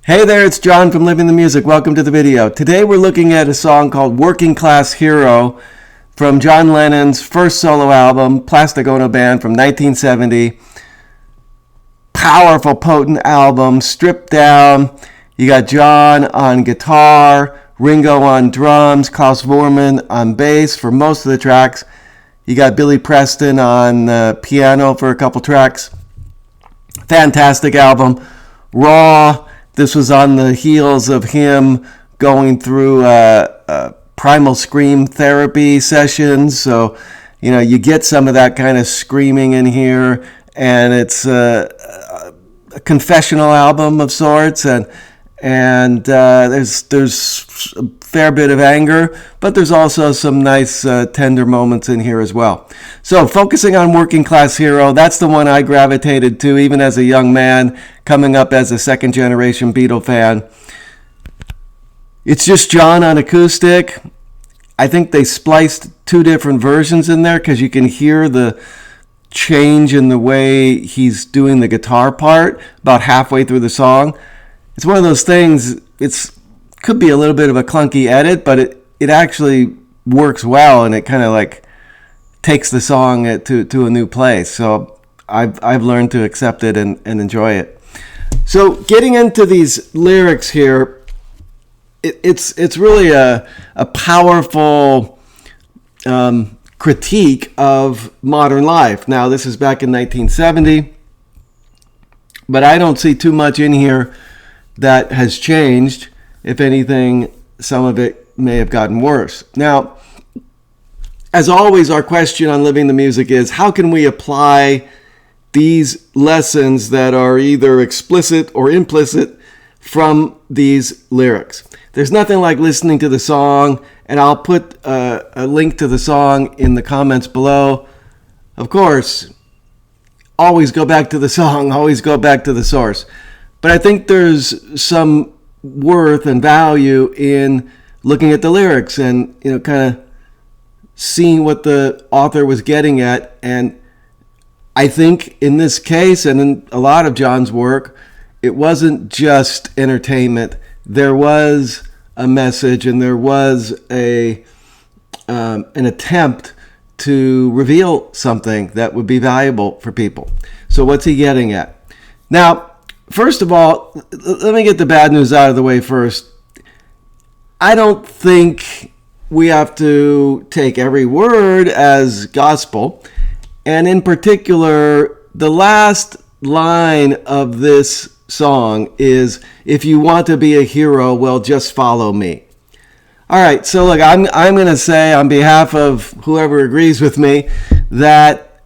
Hey there, it's John from Living the Music. Welcome to the video. Today we're looking at a song called Working Class Hero from John Lennon's first solo album, Plastic Ono Band from 1970. Powerful, potent album, stripped down. You got John on guitar, Ringo on drums, Klaus Voormann on bass for most of the tracks. You got Billy Preston on piano for a couple tracks. Fantastic album. Raw. This was on the heels of him going through primal scream therapy sessions. So, you get some of that kind of screaming in here. And it's a confessional album of sorts. And there's a fair bit of anger, but there's also some nice tender moments in here as well. So focusing on Working Class Hero, that's the one I gravitated to even as a young man coming up as a second generation Beatles fan. It's just John on acoustic. I think they spliced two different versions in there because you can hear the change in the way he's doing the guitar part about halfway through the song. It's one of those things, could be a little bit of a clunky edit, but it actually works well, and it kind of like takes the song to a new place. So I've learned to accept it and enjoy it. So getting into these lyrics here, it's really a powerful critique of modern life. Now, this is back in 1970, but I don't see too much in here that has changed. If anything, some of it may have gotten worse. Now, as always, our question on Living the Music is, how can we apply these lessons that are either explicit or implicit from these lyrics? There's nothing like listening to the song, and I'll put a link to the song in the comments below. Of course, always go back to the song, always go back to the source. But I think there's some worth and value in looking at the lyrics and, kind of seeing what the author was getting at. And I think in this case and in a lot of John's work, it wasn't just entertainment. There was a message, and there was an attempt to reveal something that would be valuable for people. So what's he getting at? Now, first of all, let me get the bad news out of the way first. I don't think we have to take every word as gospel. And in particular, the last line of this song is, if you want to be a hero, well, just follow me. All right, so look, I'm going to say on behalf of whoever agrees with me that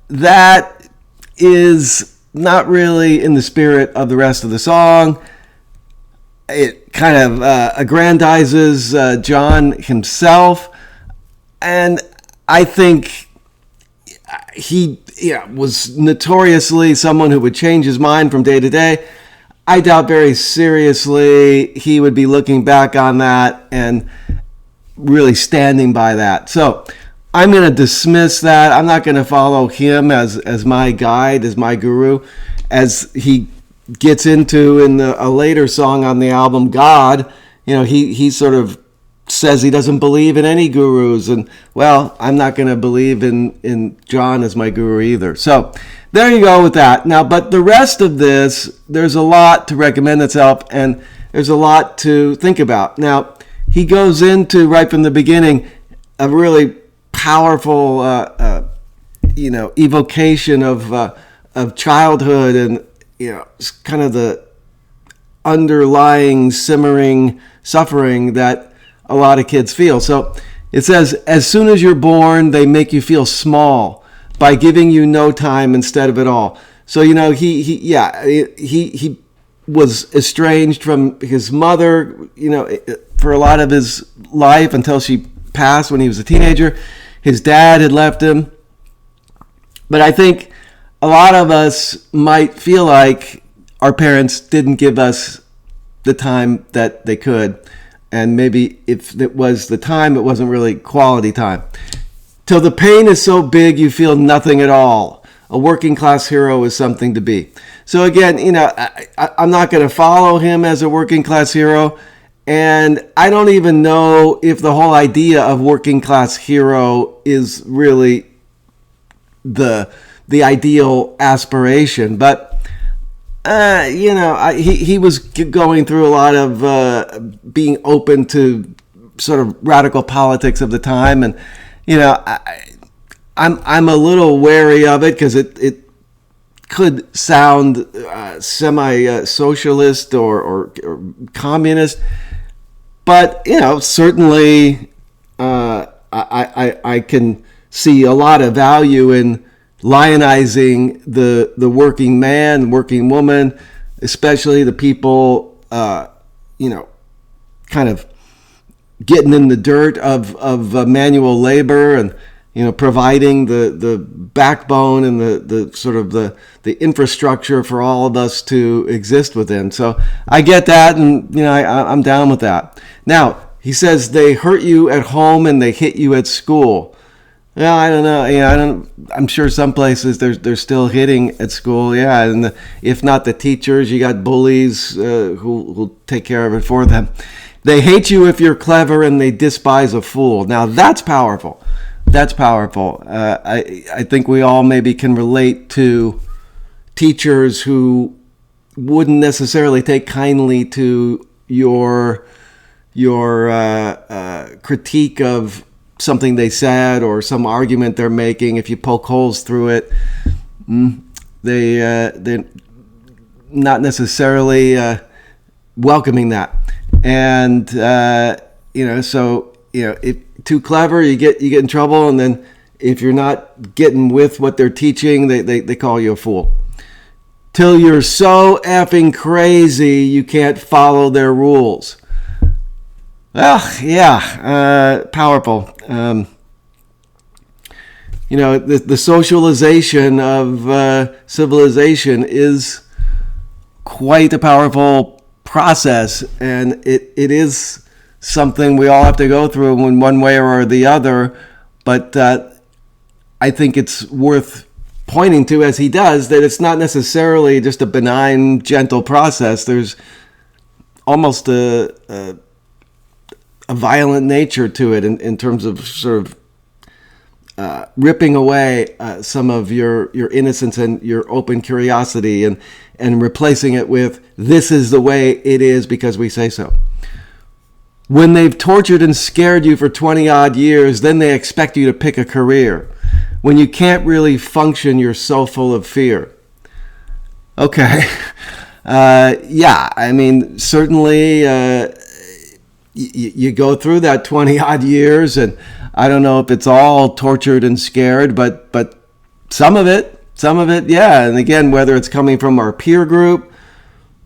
is not really in the spirit of the rest of the song. It kind of aggrandizes John himself, and I think he was notoriously someone who would change his mind from day to day. I doubt very seriously he would be looking back on that and really standing by that. So I'm going to dismiss that. I'm not going to follow him as my guide, as my guru, as he gets into in a later song on the album, God. He sort of says he doesn't believe in any gurus, and well, I'm not going to believe in John as my guru either. So there you go with that. Now, but the rest of this, there's a lot to recommend itself, and there's a lot to think about. Now, he goes into, right from the beginning, a really powerful, evocation of childhood, and kind of the underlying simmering suffering that a lot of kids feel. So it says, as soon as you're born, they make you feel small by giving you no time instead of it all. So he was estranged from his mother, for a lot of his life until she passed when he was a teenager. His dad had left him. But I think a lot of us might feel like our parents didn't give us the time that they could. And maybe if it was the time, it wasn't really quality time. Till the pain is so big you feel nothing at all. a working class hero is something to be. So again, I'm not going to follow him as a working class hero. And I don't even know if the whole idea of working class hero is really the ideal aspiration. But, he was going through a lot of being open to sort of radical politics of the time. And, I'm a little wary of it because it could sound semi-socialist or communist. But, certainly I can see a lot of value in lionizing the working man, working woman, especially the people, kind of getting in the dirt of manual labor and, providing the backbone and the sort of the infrastructure for all of us to exist within. So I get that, and I'm down with that. Now he says they hurt you at home and they hit you at school. Well, I don't know. I'm sure some places they're still hitting at school. Yeah, and if not the teachers, you got bullies who'll take care of it for them. They hate you if you're clever, and they despise a fool. Now that's powerful. That's powerful. I think we all maybe can relate to teachers who wouldn't necessarily take kindly to your critique of something they said or some argument they're making. If you poke holes through it, they're not necessarily welcoming that. And if too clever, you get in trouble, and then if you're not getting with what they're teaching, they call you a fool. Till you're so effing crazy you can't follow their rules. Well, yeah, powerful. The socialization of civilization is quite a powerful process, and it is something we all have to go through in one way or the other. But I think it's worth pointing to, as he does, that it's not necessarily just a benign, gentle process. There's almost a violent nature to it in terms of sort of ripping away some of your innocence and your open curiosity and replacing it with, this is the way it is because we say so. When they've tortured and scared you for 20 odd years, then they expect you to pick a career. When you can't really function, you're so full of fear. Okay. Yeah, I mean, certainly you go through that 20 odd years, and I don't know if it's all tortured and scared, but some of it, yeah. And again, whether it's coming from our peer group,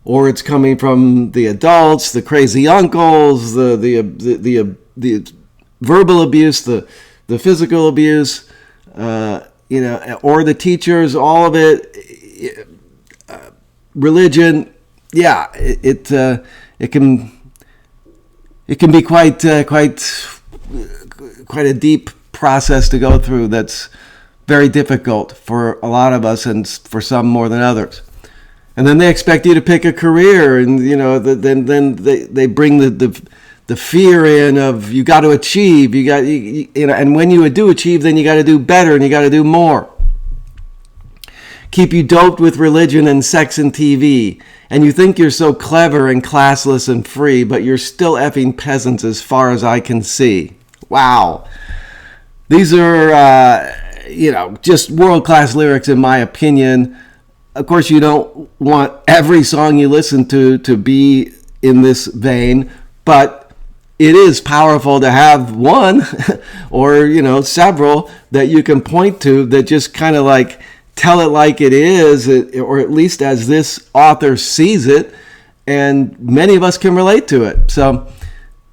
or it's coming from the adults, the crazy uncles, the verbal abuse, the physical abuse, or the teachers, all of it, religion, yeah, it can be quite a deep process to go through. That's very difficult for a lot of us, and for some more than others. And then they expect you to pick a career, and then they bring the fear in of you got to achieve, and when you do achieve, then you got to do better and you got to do more. Keep you doped with religion and sex and TV, and you think you're so clever and classless and free, but you're still effing peasants as far as I can see. Wow, these are just world-class lyrics in my opinion. Of course, you don't want every song you listen to be in this vein, but it is powerful to have one or, several that you can point to that just kind of like tell it like it is, or at least as this author sees it, and many of us can relate to it. So,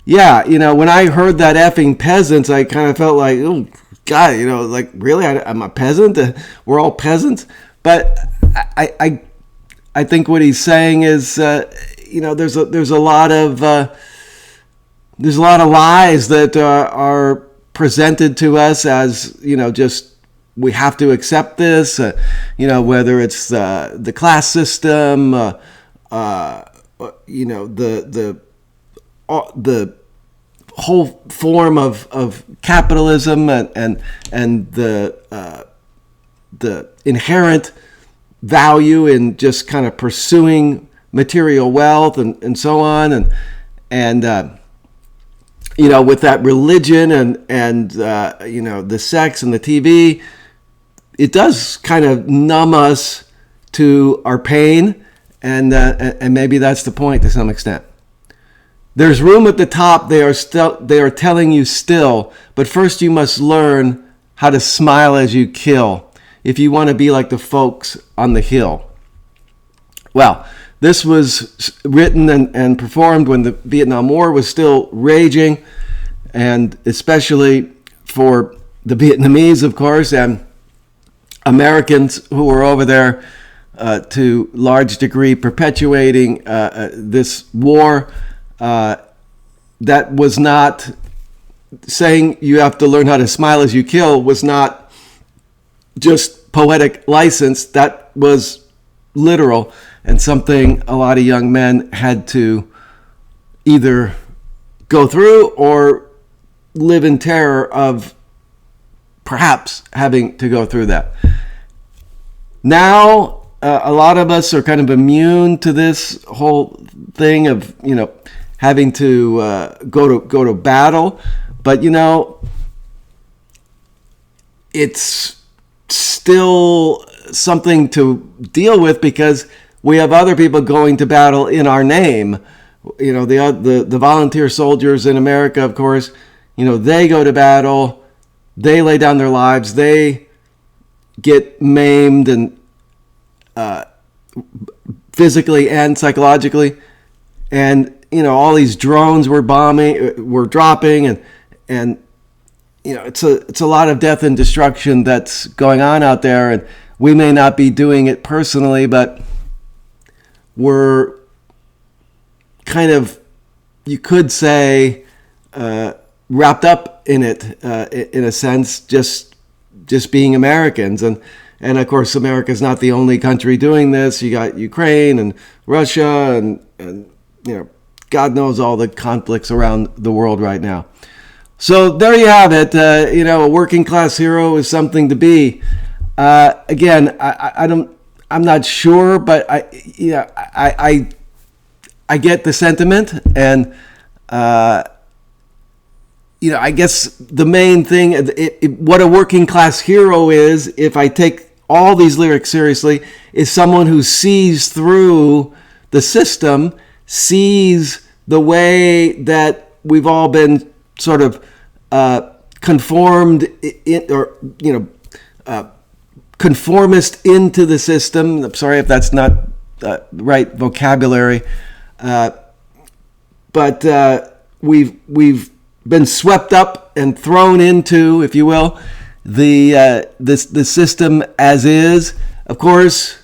yeah, when I heard that effing peasants, I kind of felt like, oh, God, like, really? I'm a peasant? We're all peasants? But I think what he's saying is, there's a lot of lies that are presented to us as, just we have to accept this, whether it's the class system, the whole form of capitalism and the inherent value in just kind of pursuing material wealth and so on, and with that religion and the sex and the TV, it does kind of numb us to our pain, and maybe that's the point to some extent. There's room at the top. They are telling you still, but first you must learn how to smile as you kill if you want to be like the folks on the hill. Well, this was written and performed when the Vietnam War was still raging, and especially for the Vietnamese, of course, and Americans who were over there to large degree perpetuating this war. That was not saying you have to learn how to smile as you kill, was not just poetic license. That was literal, and something a lot of young men had to either go through or live in terror of perhaps having to go through that. Now, a lot of us are kind of immune to this whole thing of, having to go to battle, but it's still something to deal with because we have other people going to battle in our name. The volunteer soldiers in America, of course, they go to battle, they lay down their lives, they get maimed and physically and psychologically, and all these drones were dropping, and it's a lot of death and destruction that's going on out there, and we may not be doing it personally, but we're kind of, you could say, wrapped up in it, in a sense, just being Americans. And of course, America's not the only country doing this. You got Ukraine and Russia and God knows all the conflicts around the world right now. So there you have it. A working class hero is something to be. Again, I'm not sure, but I get the sentiment, and I guess the main thing, what a working class hero is, if I take all these lyrics seriously, is someone who sees through the system, sees the way that we've all been sort of conformed conformist into the system. I'm sorry if that's not the right vocabulary, but we've been swept up and thrown into, if you will, the system as is. Of course,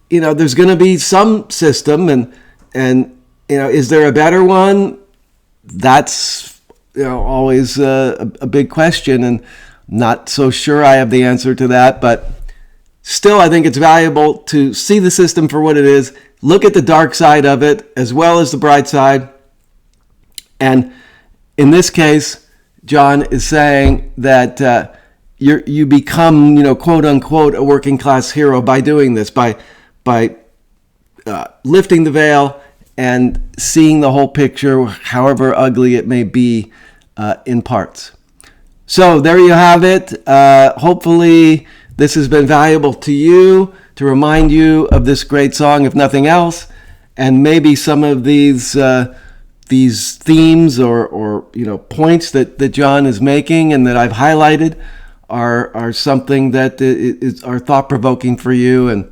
there's going to be some system, and is there a better one? That's always a big question, and not so sure I have the answer to that. But still, I think it's valuable to see the system for what it is, look at the dark side of it as well as the bright side. And in this case, John is saying that you become, quote unquote, a working class hero by doing this, by lifting the veil and seeing the whole picture, however ugly it may be, in parts. So there you have it. Hopefully this has been valuable to you, to remind you of this great song, if nothing else, and maybe some of these themes or points that John is making and that I've highlighted are something that are thought-provoking for you,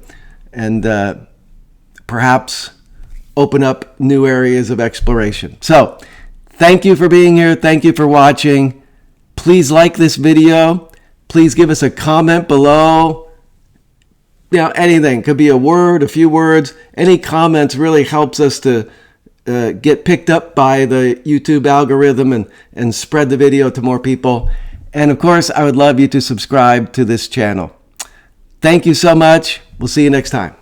and perhaps open up new areas of exploration. So thank you for being here. Thank you for watching. Please like this video. Please give us a comment below. Anything. Could be a word, a few words. Any comments really helps us to get picked up by the YouTube algorithm and spread the video to more people. And of course, I would love you to subscribe to this channel. Thank you so much. We'll see you next time.